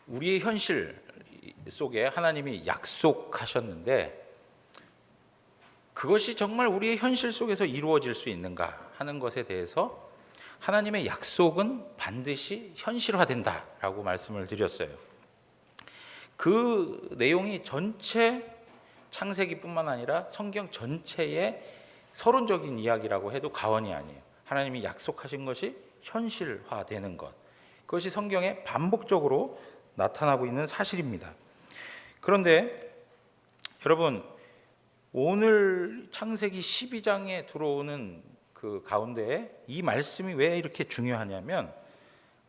우리의 현실 속에 하나님이 약속하셨는데 그것이 정말 우리의 현실 속에서 이루어질 수 있는가 하는 것에 대해서 하나님의 약속은 반드시 현실화된다라고 말씀을 드렸어요. 그 내용이 전체 창세기뿐만 아니라 성경 전체의 서론적인 이야기라고 해도 과언이 아니에요. 하나님이 약속하신 것이 현실화되는 것, 그것이 성경에 반복적으로 나타나고 있는 사실입니다. 그런데 여러분, 오늘 창세기 12장에 들어오는 그 가운데 이 말씀이 왜 이렇게 중요하냐면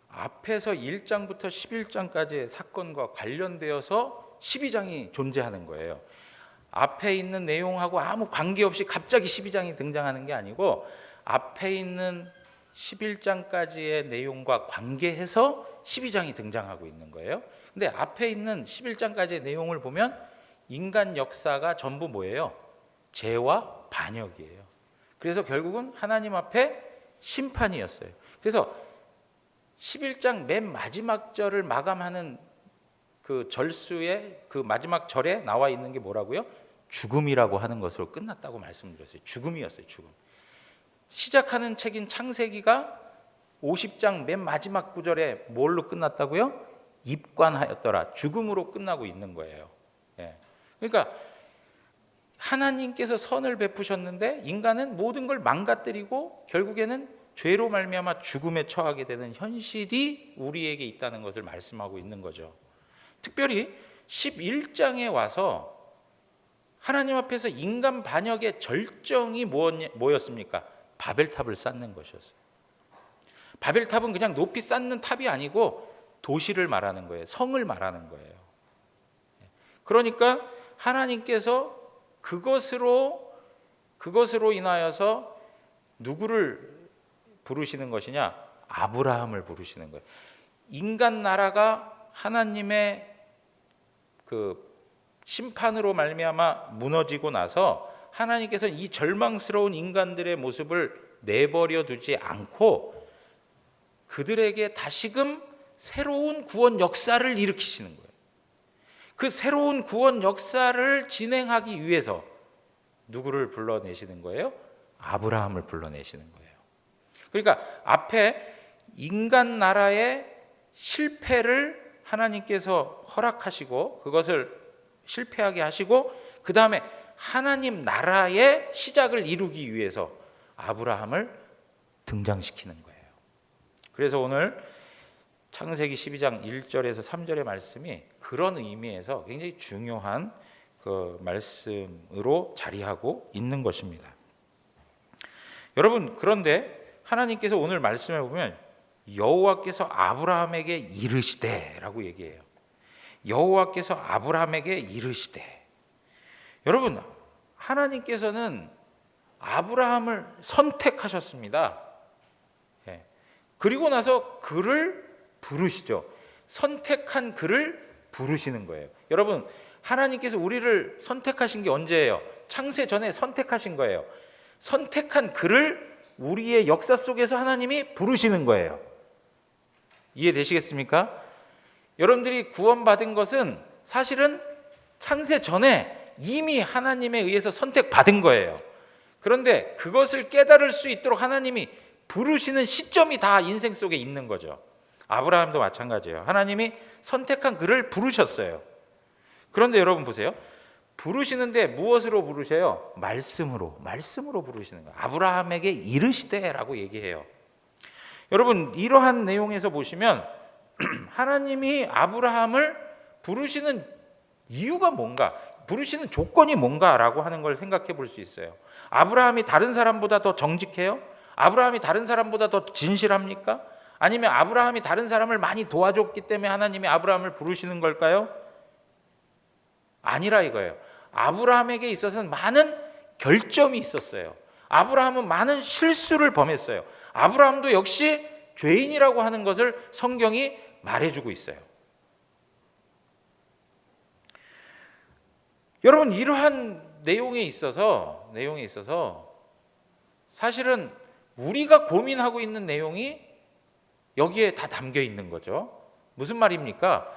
앞에서 1장부터 11장까지의 사건과 관련되어서 12장이 존재하는 거예요. 앞에 있는 내용하고 아무 관계없이 갑자기 12장이 등장하는 게 아니고 앞에 있는 11장까지의 내용과 관계해서 12장이 등장하고 있는 거예요. 근데 앞에 있는 11장까지의 내용을 보면 인간 역사가 전부 뭐예요? 죄와 반역이에요. 그래서 결국은 하나님 앞에 심판이었어요. 그래서 11장 맨 마지막 절을 마감하는 그 절수의 그 마지막 절에 나와 있는 게 뭐라고요? 죽음이라고 하는 것으로 끝났다고 말씀드렸어요. 죽음이었어요. 죽음. 시작하는 책인 창세기가 50장 맨 마지막 구절에 뭘로 끝났다고요? 입관하였더라. 죽음으로 끝나고 있는 거예요. 그러니까 하나님께서 선을 베푸셨는데 인간은 모든 걸 망가뜨리고 결국에는 죄로 말미암아 죽음에 처하게 되는 현실이 우리에게 있다는 것을 말씀하고 있는 거죠. 특별히 11장에 와서 하나님 앞에서 인간 반역의 절정이 뭐였습니까? 바벨탑을 쌓는 것이었어요. 바벨탑은 그냥 높이 쌓는 탑이 아니고 도시를 말하는 거예요. 성을 말하는 거예요. 그러니까 하나님께서 그것으로 인하여서 누구를 부르시는 것이냐? 아브라함을 부르시는 거예요. 인간 나라가 하나님의 그 심판으로 말미암아 무너지고 나서 하나님께서는 이 절망스러운 인간들의 모습을 내버려 두지 않고 그들에게 다시금 새로운 구원 역사를 일으키시는 거예요. 그 새로운 구원 역사를 진행하기 위해서 누구를 불러내시는 거예요? 아브라함을 불러내시는 거예요. 그러니까 앞에 인간 나라의 실패를 하나님께서 허락하시고 그것을 실패하게 하시고 그 다음에 하나님 나라의 시작을 이루기 위해서 아브라함을 등장시키는 거예요. 그래서 오늘 창세기 12장 1절에서 3절의 말씀이 그런 의미에서 굉장히 중요한 그 말씀으로 자리하고 있는 것입니다. 여러분, 그런데 하나님께서 오늘 말씀에 보면 여호와께서 아브라함에게 이르시되라고 얘기해요. 여호와께서 아브라함에게 이르시되. 여러분, 하나님께서는 아브라함을 선택하셨습니다. 그리고 나서 그를 부르시죠. 선택한 그를 부르시는 거예요. 여러분, 하나님께서 우리를 선택하신 게 언제예요? 창세 전에 선택하신 거예요. 선택한 그를 우리의 역사 속에서 하나님이 부르시는 거예요. 이해되시겠습니까? 여러분들이 구원받은 것은 사실은 창세 전에 이미 하나님에 의해서 선택받은 거예요. 그런데 그것을 깨달을 수 있도록 하나님이 부르시는 시점이 다 인생 속에 있는 거죠. 아브라함도 마찬가지예요. 하나님이 선택한 그를 부르셨어요. 그런데 여러분 보세요. 부르시는데 무엇으로 부르셔요? 말씀으로 부르시는 거예요. 아브라함에게 이르시되라고 얘기해요. 여러분, 이러한 내용에서 보시면 하나님이 아브라함을 부르시는 이유가 뭔가, 부르시는 조건이 뭔가라고 하는 걸 생각해 볼 수 있어요. 아브라함이 다른 사람보다 더 정직해요? 아브라함이 다른 사람보다 더 진실합니까? 아니면 아브라함이 다른 사람을 많이 도와줬기 때문에 하나님이 아브라함을 부르시는 걸까요? 아니라 이거예요. 아브라함에게 있어서는 많은 결점이 있었어요. 아브라함은 많은 실수를 범했어요. 아브라함도 역시 죄인이라고 하는 것을 성경이 말해주고 있어요. 여러분, 이러한 내용에 있어서 사실은 우리가 고민하고 있는 내용이 여기에 다 담겨 있는 거죠. 무슨 말입니까?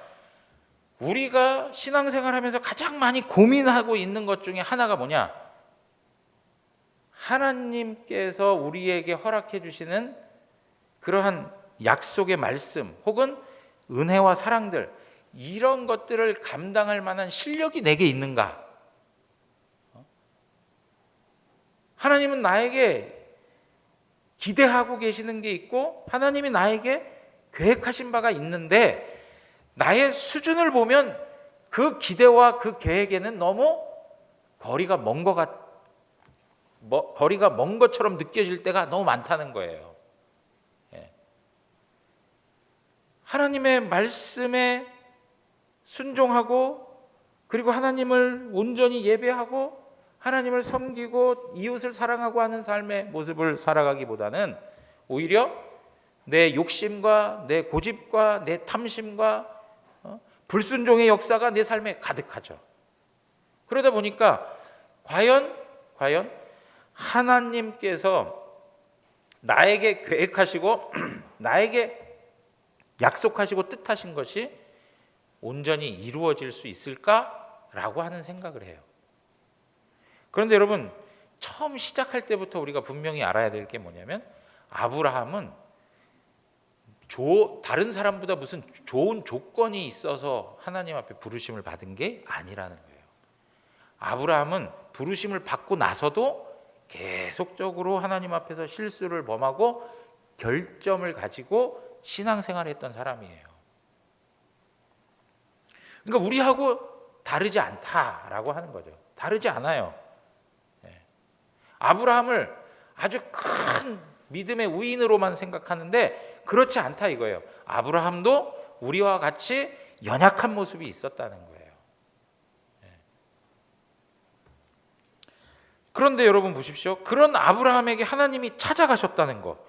우리가 신앙생활하면서 가장 많이 고민하고 있는 것 중에 하나가 뭐냐? 하나님께서 우리에게 허락해 주시는 그러한 약속의 말씀 혹은 은혜와 사랑들, 이런 것들을 감당할 만한 실력이 내게 있는가? 하나님은 나에게 기대하고 계시는 게 있고 하나님이 나에게 계획하신 바가 있는데, 나의 수준을 보면 그 기대와 그 계획에는 너무 거리가 먼 것처럼 느껴질 때가 너무 많다는 거예요. 하나님의 말씀에 순종하고, 그리고 하나님을 온전히 예배하고 하나님을 섬기고 이웃을 사랑하고 하는 삶의 모습을 살아가기보다는 오히려 내 욕심과 내 고집과 내 탐심과 불순종의 역사가 내 삶에 가득하죠. 그러다 보니까 과연 하나님께서 나에게 계획하시고 나에게 약속하시고 뜻하신 것이 온전히 이루어질 수 있을까라고 하는 생각을 해요. 그런데 여러분, 처음 시작할 때부터 우리가 분명히 알아야 될 게 뭐냐면, 아브라함은 다른 사람보다 무슨 좋은 조건이 있어서 하나님 앞에 부르심을 받은 게 아니라는 거예요. 아브라함은 부르심을 받고 나서도 계속적으로 하나님 앞에서 실수를 범하고 결점을 가지고 신앙생활을 했던 사람이에요. 그러니까 우리하고 다르지 않다라고 하는 거죠. 다르지 않아요. 아브라함을 아주 큰 믿음의 우인으로만 생각하는데 그렇지 않다 이거예요. 아브라함도 우리와 같이 연약한 모습이 있었다는 거예요. 그런데 여러분 보십시오. 그런 아브라함에게 하나님이 찾아가셨다는 거,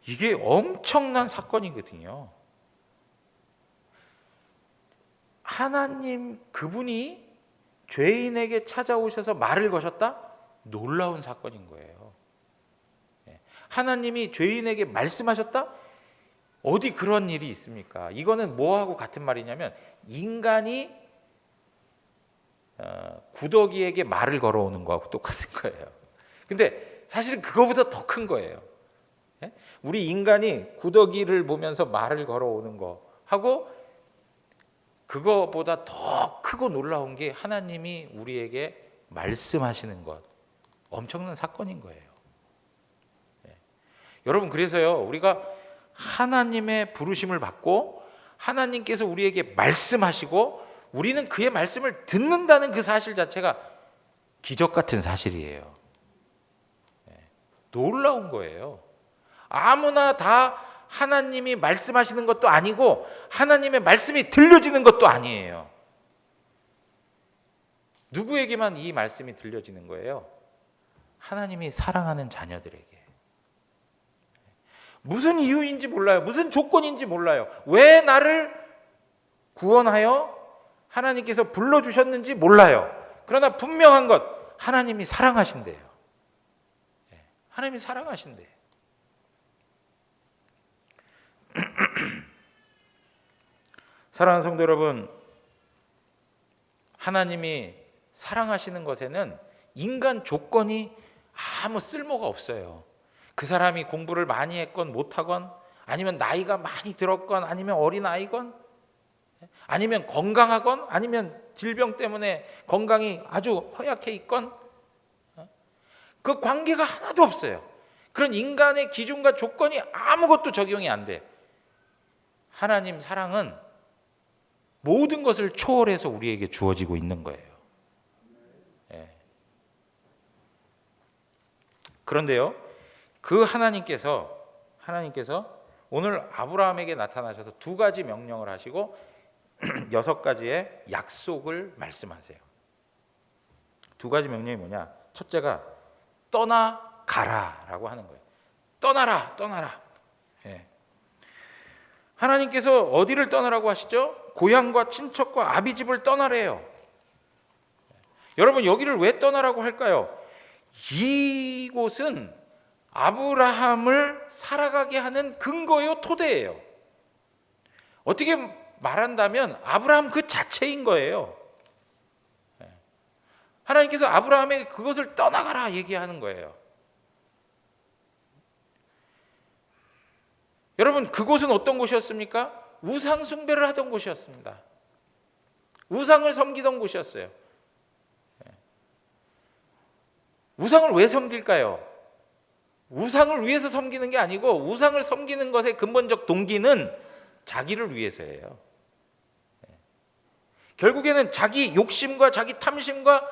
이게 엄청난 사건이거든요. 하나님 그분이 죄인에게 찾아오셔서 말을 거셨다? 놀라운 사건인 거예요. 하나님이 죄인에게 말씀하셨다? 어디 그런 일이 있습니까? 이거는 뭐하고 같은 말이냐면, 인간이 구더기에게 말을 걸어오는 거하고 똑같은 거예요. 근데 사실은 그거보다 더 큰 거예요. 우리 인간이 구더기를 보면서 말을 걸어오는 거 하고 그거보다 더 크고 놀라운 게 하나님이 우리에게 말씀하시는 것, 엄청난 사건인 거예요. 여러분, 그래서요, 우리가 하나님의 부르심을 받고 하나님께서 우리에게 말씀하시고 우리는 그의 말씀을 듣는다는 그 사실 자체가 기적 같은 사실이에요. 놀라운 거예요. 아무나 다 하나님이 말씀하시는 것도 아니고 하나님의 말씀이 들려지는 것도 아니에요. 누구에게만 이 말씀이 들려지는 거예요? 하나님이 사랑하는 자녀들에게. 무슨 이유인지 몰라요. 무슨 조건인지 몰라요. 왜 나를 구원하여 하나님께서 불러주셨는지 몰라요. 그러나 분명한 것, 하나님이 사랑하신대요. 하나님이 사랑하신대요. 사랑하는 성도 여러분, 하나님이 사랑하시는 것에는 인간 조건이 아무 쓸모가 없어요. 그 사람이 공부를 많이 했건 못하건, 아니면 나이가 많이 들었건, 아니면 어린아이건, 아니면 건강하건, 아니면 질병 때문에 건강이 아주 허약해 있건, 그 관계가 하나도 없어요. 그런 인간의 기준과 조건이 아무것도 적용이 안 돼. 하나님 사랑은 모든 것을 초월해서 우리에게 주어지고 있는 거예요. 그런데요, 그 하나님께서 오늘 아브라함에게 나타나셔서 두 가지 명령을 하시고 6가지의 약속을 말씀하세요. 두 가지 명령이 뭐냐? 첫째가 떠나가라라고 하는 거예요. 떠나라. 하나님께서 어디를 떠나라고 하시죠? 고향과 친척과 아비집을 떠나래요. 여러분, 여기를 왜 떠나라고 할까요? 이곳은 아브라함을 살아가게 하는 근거요, 토대예요. 어떻게 말한다면 아브라함 그 자체인 거예요. 하나님께서 아브라함에게 그것을 떠나가라 얘기하는 거예요. 여러분, 그곳은 어떤 곳이었습니까? 우상 숭배를 하던 곳이었습니다. 우상을 섬기던 곳이었어요. 우상을 왜 섬길까요? 우상을 위해서 섬기는 게 아니고 우상을 섬기는 것의 근본적 동기는 자기를 위해서예요. 결국에는 자기 욕심과 자기 탐심과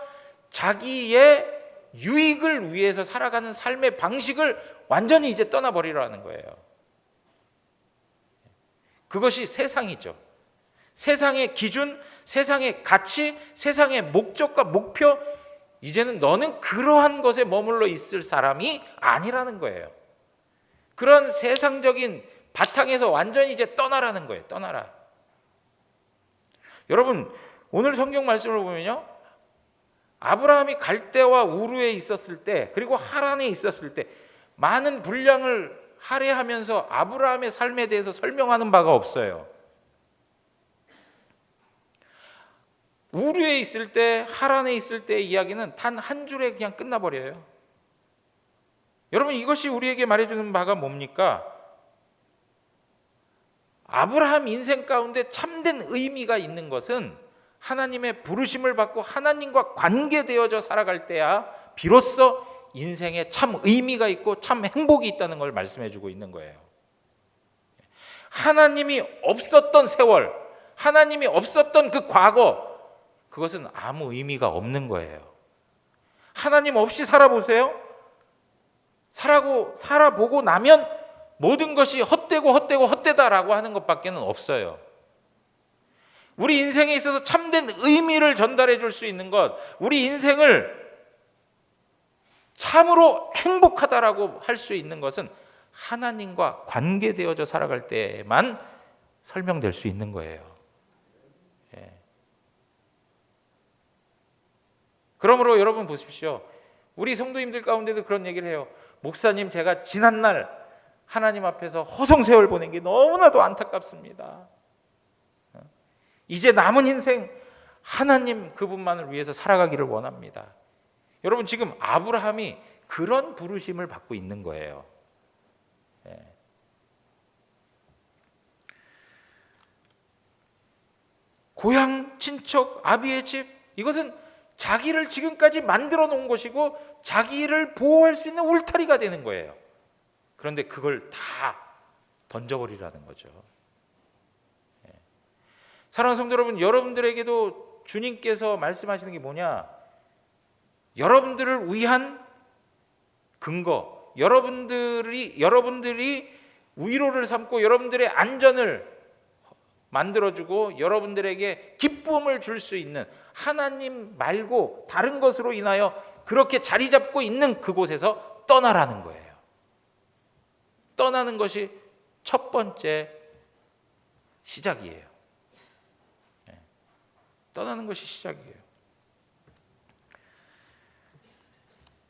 자기의 유익을 위해서 살아가는 삶의 방식을 완전히 이제 떠나버리라는 거예요. 그것이 세상이죠. 세상의 기준, 세상의 가치, 세상의 목적과 목표, 이제는 너는 그러한 것에 머물러 있을 사람이 아니라는 거예요. 그런 세상적인 바탕에서 완전히 이제 떠나라는 거예요. 떠나라. 여러분, 오늘 성경 말씀을 보면요, 아브라함이 갈대와 우르에 있었을 때, 그리고 하란에 있었을 때 많은 분량을 할애하면서 아브라함의 삶에 대해서 설명하는 바가 없어요. 우르에 있을 때, 하란에 있을 때의 이야기는 단 한 줄에 그냥 끝나버려요. 여러분, 이것이 우리에게 말해주는 바가 뭡니까? 아브라함 인생 가운데 참된 의미가 있는 것은 하나님의 부르심을 받고 하나님과 관계되어져 살아갈 때야 비로소 인생에 참 의미가 있고 참 행복이 있다는 걸 말씀해주고 있는 거예요. 하나님이 없었던 세월, 하나님이 없었던 그 과거, 그것은 아무 의미가 없는 거예요. 하나님 없이 살아보세요. 살아보고 나면 모든 것이 헛되다라고 하는 것밖에는 없어요. 우리 인생에 있어서 참된 의미를 전달해 줄 수 있는 것, 우리 인생을 참으로 행복하다라고 할 수 있는 것은 하나님과 관계되어져 살아갈 때만 설명될 수 있는 거예요. 그러므로 여러분 보십시오. 우리 성도님들 가운데도 그런 얘기를 해요. 목사님, 제가 지난날 하나님 앞에서 허송세월 보낸 게 너무나도 안타깝습니다. 이제 남은 인생 하나님 그분만을 위해서 살아가기를 원합니다. 여러분, 지금 아브라함이 그런 부르심을 받고 있는 거예요. 고향, 친척, 아비의 집, 이것은 자기를 지금까지 만들어 놓은 것이고 자기를 보호할 수 있는 울타리가 되는 거예요. 그런데 그걸 다 던져버리라는 거죠. 사랑하는 성도 여러분, 여러분들에게도 주님께서 말씀하시는 게 뭐냐? 여러분들을 위한 근거, 여러분들이 위로를 삼고 여러분들의 안전을 만들어주고 여러분들에게 기쁨을 줄 수 있는 하나님 말고 다른 것으로 인하여 그렇게 자리 잡고 있는 그곳에서 떠나라는 거예요. 떠나는 것이 첫 번째 시작이에요. 떠나는 것이 시작이에요.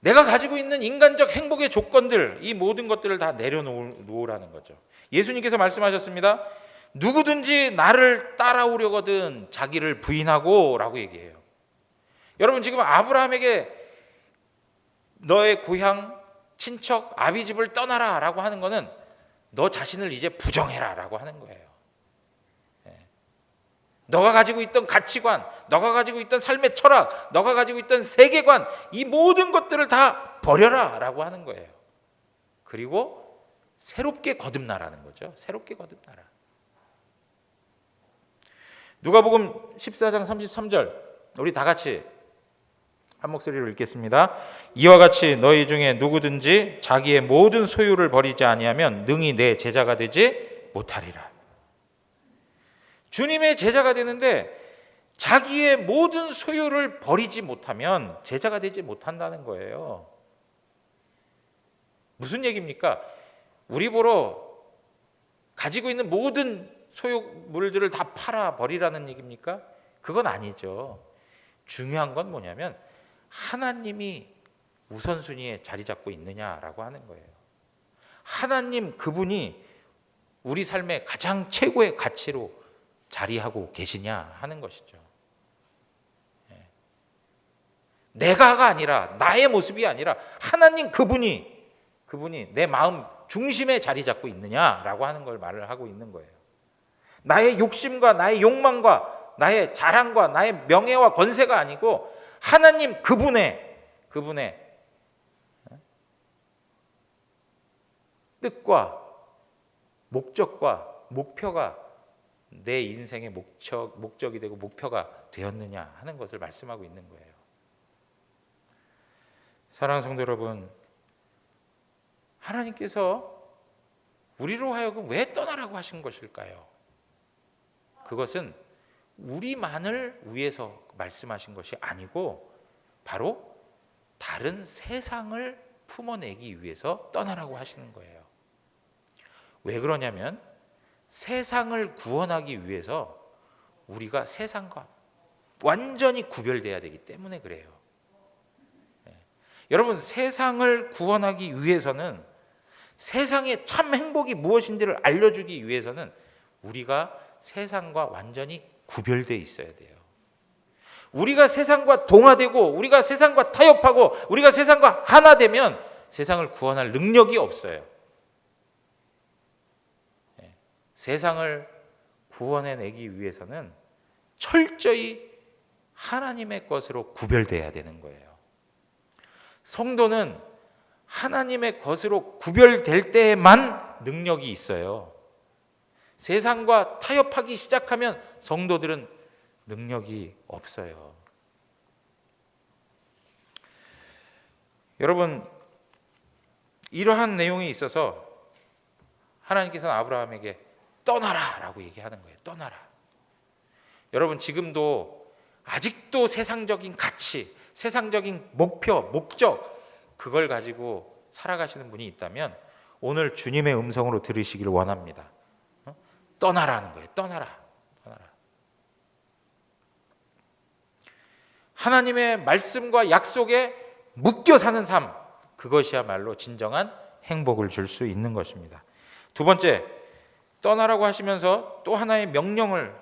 내가 가지고 있는 인간적 행복의 조건들, 이 모든 것들을 다 내려놓으라는 거죠. 예수님께서 말씀하셨습니다. 누구든지 나를 따라오려거든 자기를 부인하고 라고 얘기해요. 여러분, 지금 아브라함에게 너의 고향, 친척, 아비 집을 떠나라 라고 하는 거는 너 자신을 이제 부정해라 라고 하는 거예요. 너가 가지고 있던 가치관, 너가 가지고 있던 삶의 철학, 너가 가지고 있던 세계관, 이 모든 것들을 다 버려라 라고 하는 거예요. 그리고 새롭게 거듭나라는 거죠. 새롭게 거듭나라. 누가복음 14장 33절, 우리 다 같이 한 목소리로 읽겠습니다. 이와 같이 너희 중에 누구든지 자기의 모든 소유를 버리지 아니하면 능히 내 제자가 되지 못하리라. 주님의 제자가 되는데 자기의 모든 소유를 버리지 못하면 제자가 되지 못한다는 거예요. 무슨 얘기입니까? 우리 보러 가지고 있는 모든 소유물들을 다 팔아 버리라는 얘기입니까? 그건 아니죠. 중요한 건 뭐냐면 하나님이 우선순위에 자리 잡고 있느냐라고 하는 거예요. 하나님 그분이 우리 삶의 가장 최고의 가치로 자리하고 계시냐 하는 것이죠. 내가가 아니라, 나의 모습이 아니라 하나님 그분이 내 마음 중심에 자리 잡고 있느냐라고 하는 걸 말을 하고 있는 거예요. 나의 욕심과 나의 욕망과 나의 자랑과 나의 명예와 권세가 아니고 하나님 그분의 뜻과 목적과 목표가 내 인생의 목적이 되고 목표가 되었느냐 하는 것을 말씀하고 있는 거예요. 사랑하는 성도 여러분, 하나님께서 우리로 하여금 왜 떠나라고 하신 것일까요? 그것은 우리만을 위해서 말씀하신 것이 아니고 바로 다른 세상을 품어내기 위해서 떠나라고 하시는 거예요. 왜 그러냐면 세상을 구원하기 위해서 우리가 세상과 완전히 구별돼야 되기 때문에 그래요. 여러분, 세상을 구원하기 위해서는, 세상의 참 행복이 무엇인지를 알려주기 위해서는 우리가 세상과 완전히 구별되어 있어야 돼요. 우리가 세상과 동화되고 우리가 세상과 타협하고 우리가 세상과 하나 되면 세상을 구원할 능력이 없어요. 세상을 구원해내기 위해서는 철저히 하나님의 것으로 구별돼야 되는 거예요. 성도는 하나님의 것으로 구별될 때에만 능력이 있어요. 세상과 타협하기 시작하면 성도들은 능력이 없어요. 여러분, 이러한 내용에 있어서 하나님께서는 아브라함에게 떠나라 라고 얘기하는 거예요. 떠나라. 여러분, 지금도 아직도 세상적인 가치, 세상적인 목표, 목적, 그걸 가지고 살아가시는 분이 있다면 오늘 주님의 음성으로 들으시기를 원합니다. 떠나라는 거예요. 떠나라. 하나님의 말씀과 약속에 묶여 사는 삶, 그것이야말로 진정한 행복을 줄 수 있는 것입니다. 두 번째, 떠나라고 하시면서 또 하나의 명령을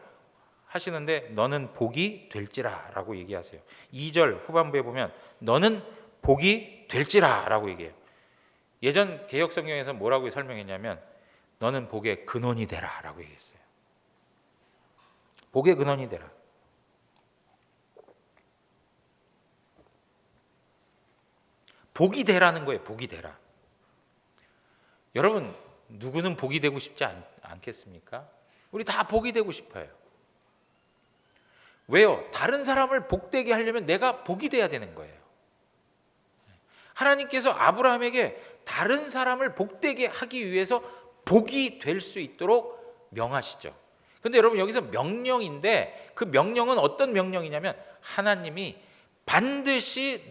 하시는데 너는 복이 될지라 라고 얘기하세요. 2절 후반부에 보면 너는 복이 될지라 라고 얘기해요. 예전 개역성경에서 뭐라고 설명했냐면 너는 복의 근원이 되라 라고 얘기했어요. 복의 근원이 되라. 복이 되라는 거예요. 복이 되라. 여러분, 누구는 복이 되고 싶지 않겠습니까? 우리 다 복이 되고 싶어요. 왜요? 다른 사람을 복되게 하려면 내가 복이 돼야 되는 거예요. 하나님께서 아브라함에게 다른 사람을 복되게 하기 위해서 복이 될 수 있도록 명하시죠. 근데 여러분, 여기서 명령인데 그 명령은 어떤 명령이냐면 하나님이 반드시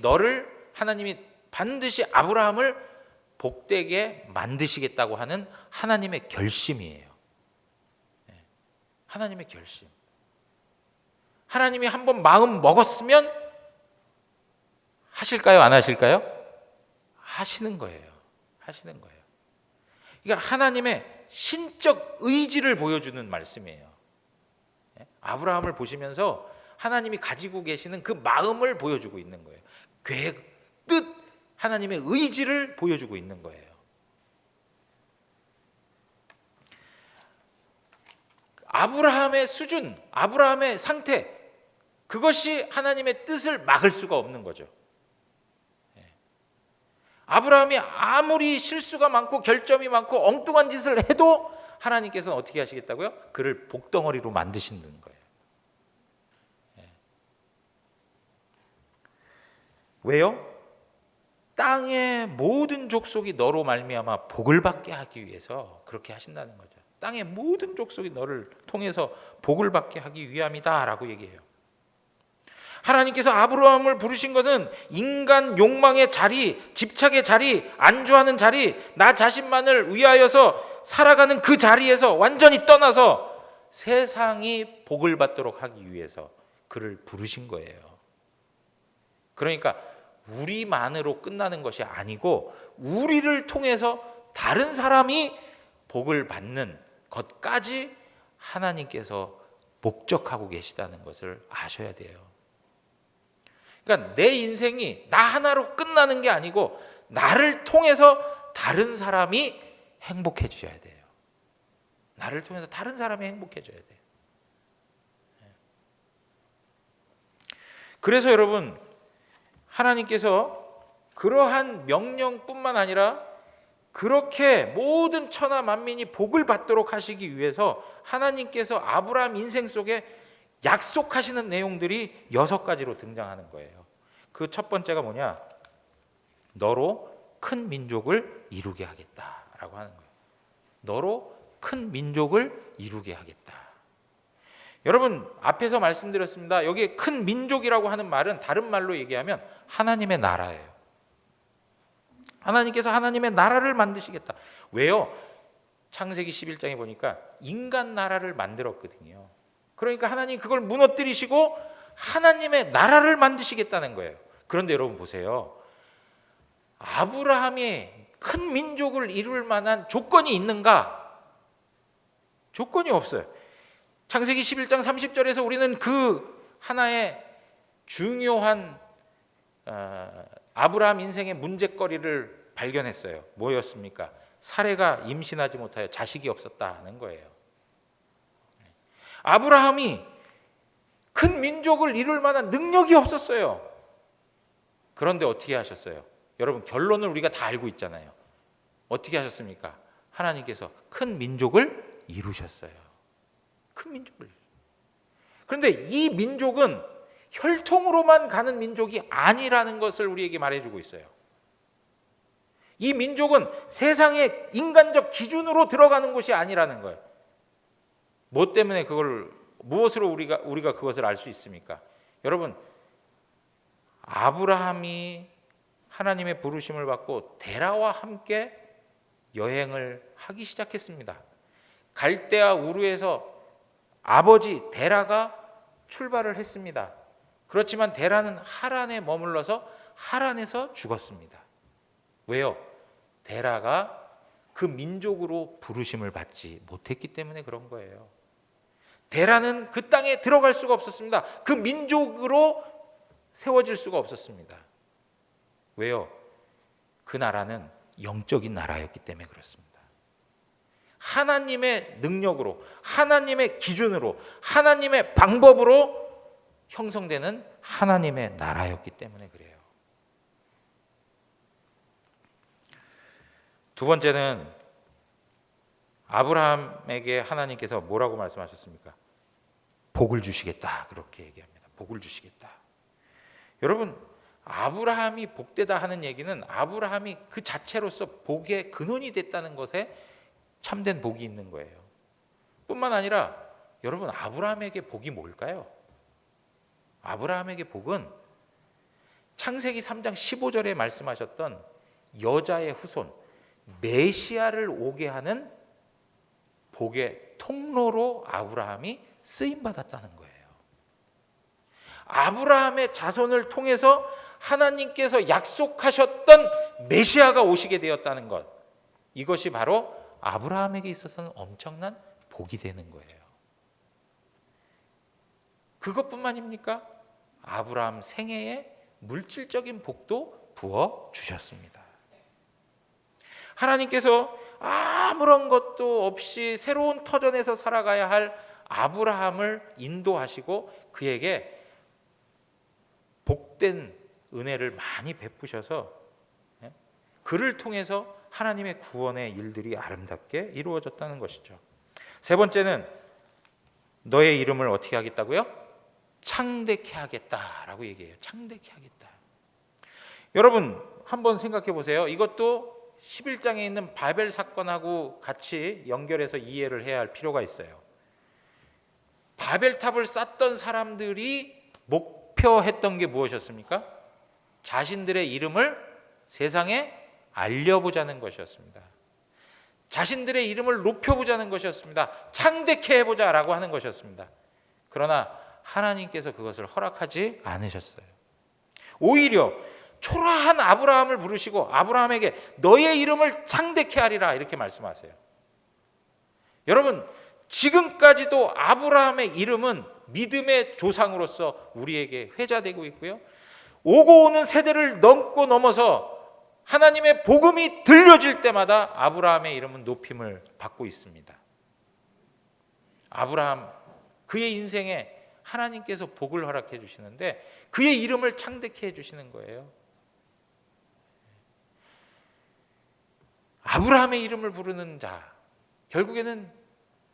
아브라함을 복되게 만드시겠다고 하는 하나님의 결심이에요. 하나님의 결심. 하나님이 한번 마음 먹었으면 하실까요? 안 하실까요? 하시는 거예요. 하시는 거예요. 그러니까 하나님의 신적 의지를 보여주는 말씀이에요. 아브라함을 보시면서 하나님이 가지고 계시는 그 마음을 보여주고 있는 거예요. 계획, 뜻, 하나님의 의지를 보여주고 있는 거예요. 아브라함의 수준, 아브라함의 상태, 그것이 하나님의 뜻을 막을 수가 없는 거죠. 아브라함이 아무리 실수가 많고 결점이 많고 엉뚱한 짓을 해도 하나님께서는 어떻게 하시겠다고요? 그를 복덩어리로 만드시는 거예요. 왜요? 땅의 모든 족속이 너로 말미암아 복을 받게 하기 위해서 그렇게 하신다는 거죠. 땅의 모든 족속이 너를 통해서 복을 받게 하기 위함이다 라고 얘기해요. 하나님께서 아브라함을 부르신 것은 인간 욕망의 자리, 집착의 자리, 안주하는 자리, 나 자신만을 위하여서 살아가는 그 자리에서 완전히 떠나서 세상이 복을 받도록 하기 위해서 그를 부르신 거예요. 그러니까 우리만으로 끝나는 것이 아니고 우리를 통해서 다른 사람이 복을 받는 것까지 하나님께서 목적하고 계시다는 것을 아셔야 돼요. 그러니까 내 인생이 나 하나로 끝나는 게 아니고 나를 통해서 다른 사람이 행복해져야 돼요. 나를 통해서 다른 사람이 행복해져야 돼요. 그래서 여러분, 하나님께서 그러한 명령뿐만 아니라 그렇게 모든 천하 만민이 복을 받도록 하시기 위해서 하나님께서 아브라함 인생 속에 약속하시는 내용들이 6가지로 등장하는 거예요. 그 첫 번째가 뭐냐? 너로 큰 민족을 이루게 하겠다라고 하는 거예요. 너로 큰 민족을 이루게 하겠다. 여러분, 앞에서 말씀드렸습니다. 여기에 큰 민족이라고 하는 말은 다른 말로 얘기하면 하나님의 나라예요. 하나님께서 하나님의 나라를 만드시겠다. 왜요? 창세기 11장에 보니까 인간 나라를 만들었거든요. 그러니까 하나님 그걸 무너뜨리시고 하나님의 나라를 만드시겠다는 거예요. 그런데 여러분 보세요. 아브라함이 큰 민족을 이룰 만한 조건이 있는가? 조건이 없어요. 창세기 11장 30절에서 우리는 그 하나의 중요한 아브라함 인생의 문제거리를 발견했어요. 뭐였습니까? 사레가 임신하지 못하여 자식이 없었다는 거예요. 아브라함이 큰 민족을 이룰 만한 능력이 없었어요. 그런데 어떻게 하셨어요? 여러분, 결론을 우리가 다 알고 있잖아요. 어떻게 하셨습니까? 하나님께서 큰 민족을 이루셨어요. 큰 민족을. 그런데 이 민족은 혈통으로만 가는 민족이 아니라는 것을 우리에게 말해주고 있어요. 이 민족은 세상의 인간적 기준으로 들어가는 곳이 아니라는 거예요. 뭐 때문에 무엇으로 우리가 그것을 알 수 있습니까? 여러분, 아브라함이 하나님의 부르심을 받고 데라와 함께 여행을 하기 시작했습니다. 갈대아 우르에서 아버지 데라가 출발을 했습니다. 그렇지만 데라는 하란에 머물러서 하란에서 죽었습니다. 왜요? 데라가 그 민족으로 부르심을 받지 못했기 때문에 그런 거예요. 데라는 그 땅에 들어갈 수가 없었습니다. 그 민족으로 세워질 수가 없었습니다. 왜요? 그 나라는 영적인 나라였기 때문에 그렇습니다. 하나님의 능력으로, 하나님의 기준으로, 하나님의 방법으로 형성되는 하나님의 나라였기 때문에 그래요. 두 번째는 아브라함에게 하나님께서 뭐라고 말씀하셨습니까? 복을 주시겠다, 그렇게 얘기합니다. 복을 주시겠다. 여러분, 아브라함이 복되다 하는 얘기는 아브라함이 그 자체로서 복의 근원이 됐다는 것에 참된 복이 있는 거예요. 뿐만 아니라 여러분, 아브라함에게 복이 뭘까요? 아브라함에게 복은 창세기 3장 15절에 말씀하셨던 여자의 후손 메시아를 오게 하는 복의 통로로 아브라함이 쓰임받았다는 거예요. 아브라함의 자손을 통해서 하나님께서 약속하셨던 메시아가 오시게 되었다는 것, 이것이 바로 아브라함에게 있어서는 엄청난 복이 되는 거예요. 그것뿐만입니까? 아브라함 생애에 물질적인 복도 부어 주셨습니다. 하나님께서 아무런 것도 없이 새로운 터전에서 살아가야 할 아브라함을 인도하시고 그에게 복된 은혜를 많이 베푸셔서 그를 통해서 하나님의 구원의 일들이 아름답게 이루어졌다는 것이죠. 세 번째는 너의 이름을 어떻게 하겠다고요? 창대케 하겠다라고 얘기해요. 창대케 하겠다. 여러분, 한번 생각해 보세요. 이것도 11장에 있는 바벨 사건하고 같이 연결해서 이해를 해야 할 필요가 있어요. 바벨탑을 쌓던 사람들이 목표했던 게 무엇이었습니까? 자신들의 이름을 세상에 알려보자는 것이었습니다. 자신들의 이름을 높여보자는 것이었습니다. 창대케 해보자라고 하는 것이었습니다. 그러나 하나님께서 그것을 허락하지 않으셨어요. 오히려 초라한 아브라함을 부르시고 아브라함에게 너의 이름을 창대케 하리라 이렇게 말씀하세요. 여러분, 지금까지도 아브라함의 이름은 믿음의 조상으로서 우리에게 회자되고 있고요. 오고 오는 세대를 넘어서 하나님의 복음이 들려질 때마다 아브라함의 이름은 높임을 받고 있습니다. 아브라함, 그의 인생에 하나님께서 복을 허락해 주시는데 그의 이름을 창대케 해 주시는 거예요. 아브라함의 이름을 부르는 자, 결국에는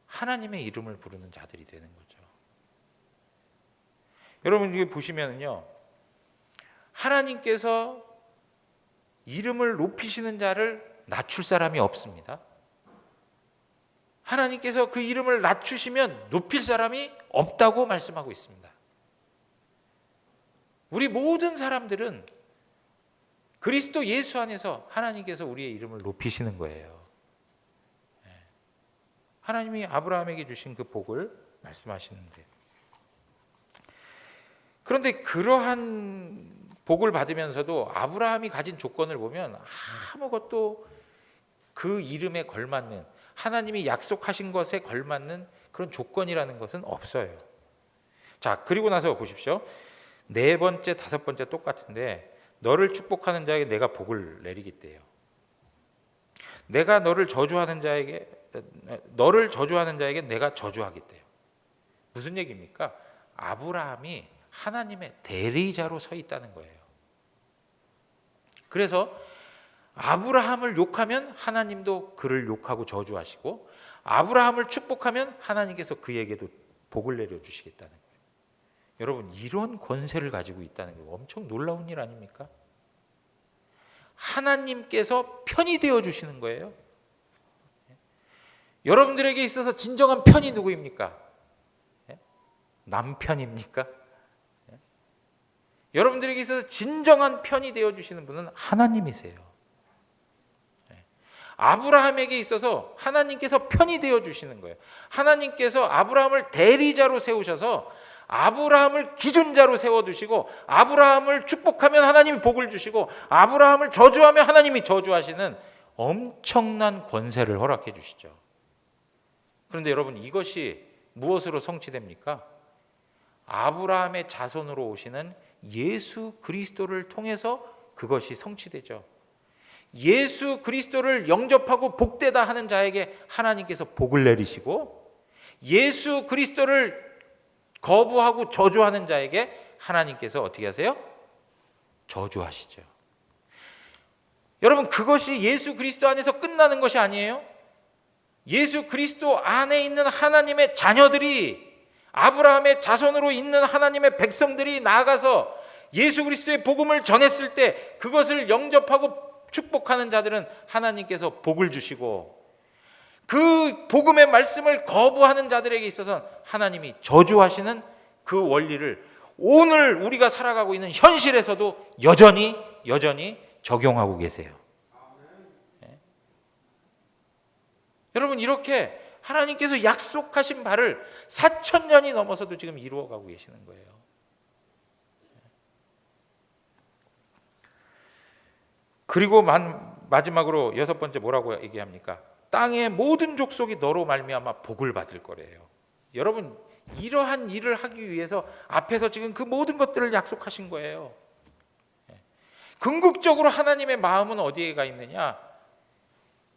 하나님의 이름을 부르는 자들이 되는 거죠. 여러분 이게 보시면은요, 하나님께서 이름을 높이시는 자를 낮출 사람이 없습니다. 하나님께서 그 이름을 낮추시면 높일 사람이 없다고 말씀하고 있습니다. 우리 모든 사람들은 그리스도 예수 안에서 하나님께서 우리의 이름을 높이시는 거예요. 하나님이 아브라함에게 주신 그 복을 말씀하시는데, 그런데 그러한 복을 받으면서도 아브라함이 가진 조건을 보면 아무것도 그 이름에 걸맞는, 하나님이 약속하신 것에 걸맞는 그런 조건이라는 것은 없어요. 자, 그리고 나서 보십시오. 네 번째, 다섯 번째 똑같은데, 너를 축복하는 자에게 내가 복을 내리겠대요. 내가 너를 저주하는 자에게 내가 저주하겠대요. 무슨 얘기입니까? 아브라함이 하나님의 대리자로 서 있다는 거예요. 그래서 아브라함을 욕하면 하나님도 그를 욕하고 저주하시고, 아브라함을 축복하면 하나님께서 그에게도 복을 내려주시겠다는 거예요. 여러분, 이런 권세를 가지고 있다는 게 엄청 놀라운 일 아닙니까? 하나님께서 편이 되어 주시는 거예요. 여러분들에게 있어서 진정한 편이 누구입니까? 남편입니까? 여러분들에게 있어서 진정한 편이 되어 주시는 분은 하나님이세요. 아브라함에게 있어서 하나님께서 편이 되어 주시는 거예요. 하나님께서 아브라함을 대리자로 세우셔서 아브라함을 기준자로 세워두시고, 아브라함을 축복하면 하나님이 복을 주시고, 아브라함을 저주하면 하나님이 저주하시는 엄청난 권세를 허락해 주시죠. 그런데 여러분, 이것이 무엇으로 성취됩니까? 아브라함의 자손으로 오시는 예수 그리스도를 통해서 그것이 성취되죠. 예수 그리스도를 영접하고 복되다 하는 자에게 하나님께서 복을 내리시고, 예수 그리스도를 거부하고 저주하는 자에게 하나님께서 어떻게 하세요? 저주하시죠. 여러분, 그것이 예수 그리스도 안에서 끝나는 것이 아니에요. 예수 그리스도 안에 있는 하나님의 자녀들이, 아브라함의 자손으로 있는 하나님의 백성들이 나아가서 예수 그리스도의 복음을 전했을 때 그것을 영접하고 축복하는 자들은 하나님께서 복을 주시고, 그 복음의 말씀을 거부하는 자들에게 있어서 하나님이 저주하시는 그 원리를 오늘 우리가 살아가고 있는 현실에서도 여전히 적용하고 계세요. 네. 여러분, 이렇게 하나님께서 약속하신 바를 4,000년이 넘어서도 지금 이루어가고 계시는 거예요. 그리고 마지막으로 여섯 번째 뭐라고 얘기합니까? 땅의 모든 족속이 너로 말미암아 복을 받을 거래요. 여러분, 이러한 일을 하기 위해서 앞에서 지금 그 모든 것들을 약속하신 거예요. 궁극적으로 하나님의 마음은 어디에 가 있느냐?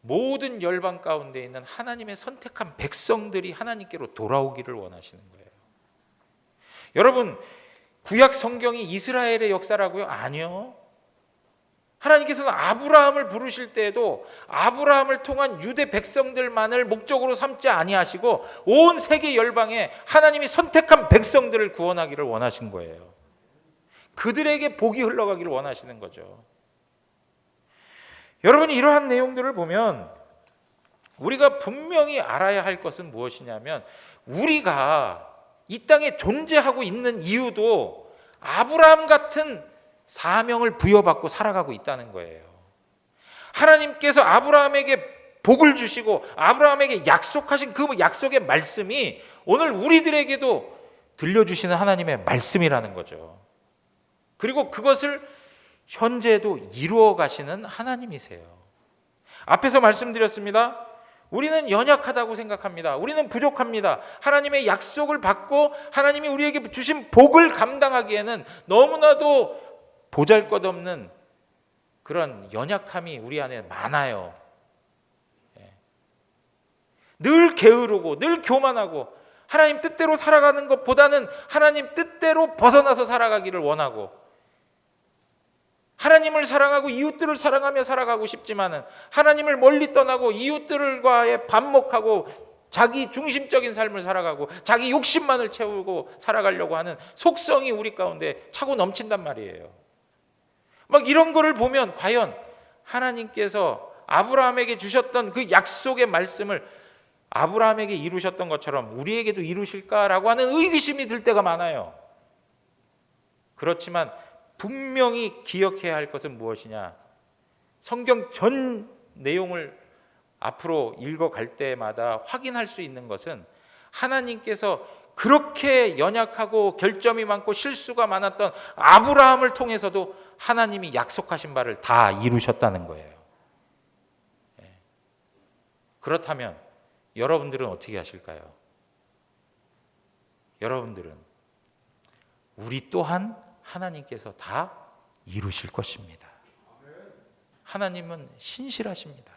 모든 열방 가운데 있는 하나님의 선택한 백성들이 하나님께로 돌아오기를 원하시는 거예요. 여러분, 구약 성경이 이스라엘의 역사라고요? 아니요. 하나님께서는 아브라함을 부르실 때에도 아브라함을 통한 유대 백성들만을 목적으로 삼지 아니하시고 온 세계 열방에 하나님이 선택한 백성들을 구원하기를 원하신 거예요. 그들에게 복이 흘러가기를 원하시는 거죠. 여러분이 이러한 내용들을 보면 우리가 분명히 알아야 할 것은 무엇이냐면, 우리가 이 땅에 존재하고 있는 이유도 아브라함 같은 사명을 부여받고 살아가고 있다는 거예요. 하나님께서 아브라함에게 복을 주시고 아브라함에게 약속하신 그 약속의 말씀이 오늘 우리들에게도 들려주시는 하나님의 말씀이라는 거죠. 그리고 그것을 현재도 이루어 가시는 하나님이세요. 앞에서 말씀드렸습니다. 우리는 연약하다고 생각합니다. 우리는 부족합니다. 하나님의 약속을 받고 하나님이 우리에게 주신 복을 감당하기에는 너무나도 보잘것없는 그런 연약함이 우리 안에 많아요. 늘 게으르고 늘 교만하고 하나님 뜻대로 살아가는 것보다는 하나님 뜻대로 벗어나서 살아가기를 원하고, 하나님을 사랑하고 이웃들을 사랑하며 살아가고 싶지만은 하나님을 멀리 떠나고 이웃들과의 반목하고 자기 중심적인 삶을 살아가고 자기 욕심만을 채우고 살아가려고 하는 속성이 우리 가운데 차고 넘친단 말이에요. 막 이런 거를 보면 과연 하나님께서 아브라함에게 주셨던 그 약속의 말씀을 아브라함에게 이루셨던 것처럼 우리에게도 이루실까라고 하는 의구심이 들 때가 많아요. 그렇지만 분명히 기억해야 할 것은 무엇이냐? 성경 전 내용을 앞으로 읽어갈 때마다 확인할 수 있는 것은 하나님께서 그렇게 연약하고 결점이 많고 실수가 많았던 아브라함을 통해서도 하나님이 약속하신 바를 다 이루셨다는 거예요. 그렇다면 여러분들은 어떻게 하실까요? 여러분들은 우리 또한 하나님께서 다 이루실 것입니다. 하나님은 신실하십니다.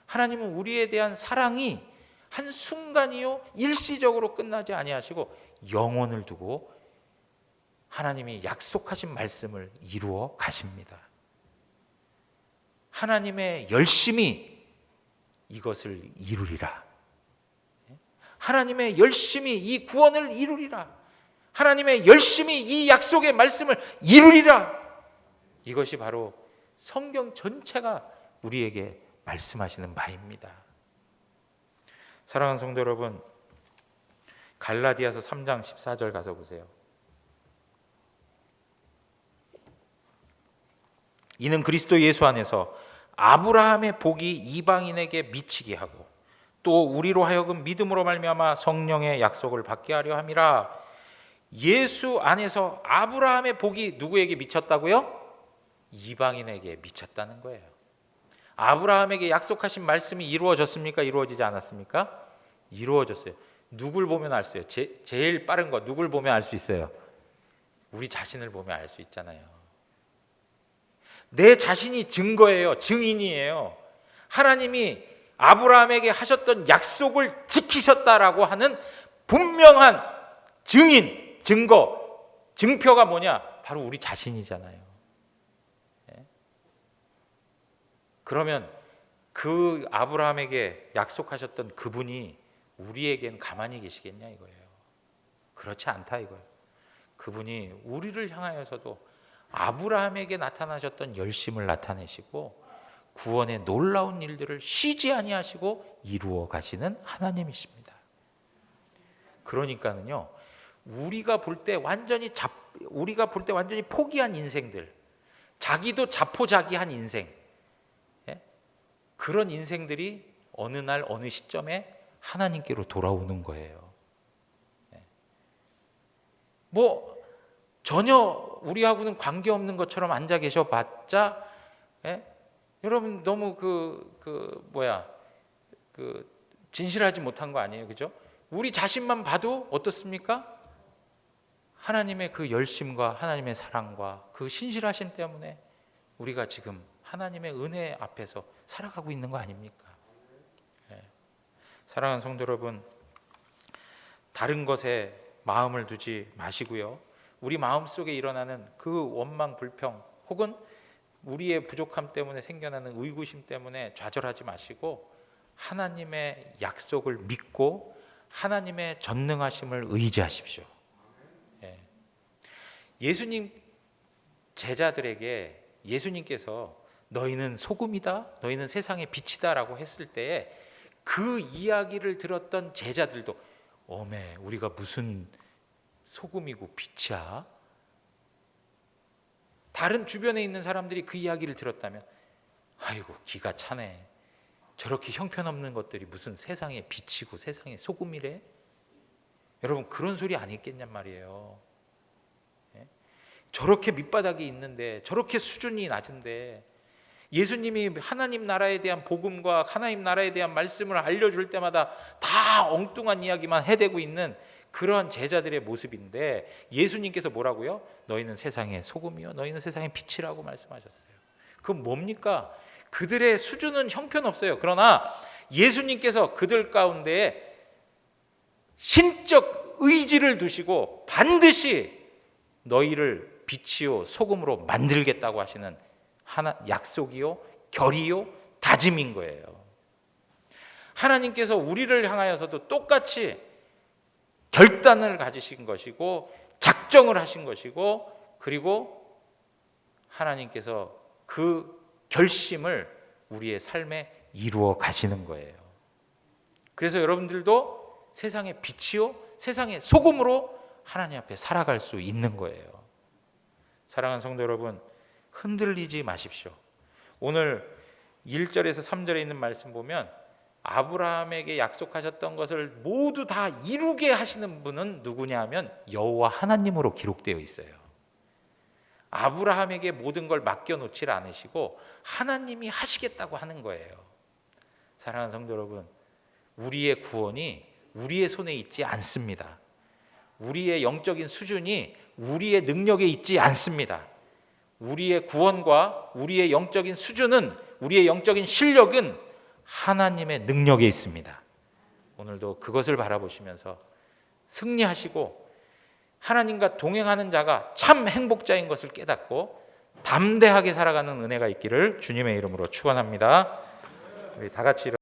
하나님은 우리에 대한 사랑이 한순간이요 일시적으로 끝나지 아니하시고 영혼을 두고 하나님이 약속하신 말씀을 이루어 가십니다. 하나님의 열심히 이것을 이루리라. 하나님의 열심히 이 구원을 이루리라. 하나님의 열심히 이 약속의 말씀을 이루리라. 이것이 바로 성경 전체가 우리에게 말씀하시는 바입니다. 사랑하는 성도 여러분, 갈라디아서 3장 14절 가서 보세요. 이는 그리스도 예수 안에서 아브라함의 복이 이방인에게 미치게 하고 또 우리로 하여금 믿음으로 말미암아 성령의 약속을 받게 하려 함이라. 예수 안에서 아브라함의 복이 누구에게 미쳤다고요? 이방인에게 미쳤다는 거예요. 아브라함에게 약속하신 말씀이 이루어졌습니까? 이루어지지 않았습니까? 이루어졌어요. 누굴 보면 알 수 있어요? 제일 빠른 거 누굴 보면 알 수 있어요? 우리 자신을 보면 알 수 있잖아요. 내 자신이 증거예요. 증인이에요. 하나님이 아브라함에게 하셨던 약속을 지키셨다라고 하는 분명한 증인, 증거, 증표가 뭐냐? 바로 우리 자신이잖아요. 그러면 그 아브라함에게 약속하셨던 그분이 우리에겐 가만히 계시겠냐 이거예요. 그렇지 않다 이거예요. 그분이 우리를 향하여서도 아브라함에게 나타나셨던 열심을 나타내시고 구원의 놀라운 일들을 쉬지 아니하시고 이루어 가시는 하나님이십니다. 그러니까는요, 우리가 볼 때 완전히 포기한 인생들, 자기도 자포자기한 인생, 그런 인생들이 어느 날 어느 시점에 하나님께로 돌아오는 거예요. 뭐 전혀 우리하고는 관계없는 것처럼 앉아 계셔봤자, 여러분 너무 진실하지 못한 거 아니에요, 그죠? 우리 자신만 봐도 어떻습니까? 하나님의 그 열심과 하나님의 사랑과 그 신실하심 때문에 우리가 지금 하나님의 은혜 앞에서 살아가고 있는 거 아닙니까? 사랑하는 성도 여러분, 다른 것에 마음을 두지 마시고요. 우리 마음속에 일어나는 그 원망, 불평 혹은 우리의 부족함 때문에 생겨나는 의구심 때문에 좌절하지 마시고 하나님의 약속을 믿고 하나님의 전능하심을 의지하십시오. 예수님 제자들에게 예수님께서 너희는 소금이다, 너희는 세상의 빛이다 라고 했을 때에 그 이야기를 들었던 제자들도 어메, 우리가 무슨 소금이고 빛이야? 다른 주변에 있는 사람들이 그 이야기를 들었다면 아이고 기가 차네, 저렇게 형편없는 것들이 무슨 세상의 빛이고 세상의 소금이래? 여러분 그런 소리 안 했겠냔 말이에요. 저렇게 밑바닥에 있는데, 저렇게 수준이 낮은데 예수님이 하나님 나라에 대한 복음과 하나님 나라에 대한 말씀을 알려줄 때마다 다 엉뚱한 이야기만 해대고 있는 그러한 제자들의 모습인데, 예수님께서 뭐라고요? 너희는 세상의 소금이요 너희는 세상의 빛이라고 말씀하셨어요. 그건 뭡니까? 그들의 수준은 형편없어요. 그러나 예수님께서 그들 가운데 신적 의지를 두시고 반드시 너희를 빛이요 소금으로 만들겠다고 하시는 약속이요 결의요 다짐인 거예요. 하나님께서 우리를 향하여서도 똑같이 결단을 가지신 것이고 작정을 하신 것이고, 그리고 하나님께서 그 결심을 우리의 삶에 이루어 가시는 거예요. 그래서 여러분들도 세상의 빛이요 세상의 소금으로 하나님 앞에 살아갈 수 있는 거예요. 사랑하는 성도 여러분, 흔들리지 마십시오. 오늘 1절에서 3절에 있는 말씀 보면 아브라함에게 약속하셨던 것을 모두 다 이루게 하시는 분은 누구냐 하면 여호와 하나님으로 기록되어 있어요. 아브라함에게 모든 걸 맡겨놓지 않으시고 하나님이 하시겠다고 하는 거예요. 사랑하는 성도 여러분, 우리의 구원이 우리의 손에 있지 않습니다. 우리의 영적인 수준이 우리의 능력에 있지 않습니다. 우리의 구원과 우리의 영적인 수준은, 우리의 영적인 실력은 하나님의 능력에 있습니다. 오늘도 그것을 바라보시면서 승리하시고 하나님과 동행하는 자가 참 행복자인 것을 깨닫고 담대하게 살아가는 은혜가 있기를 주님의 이름으로 축원합니다. 우리 다 같이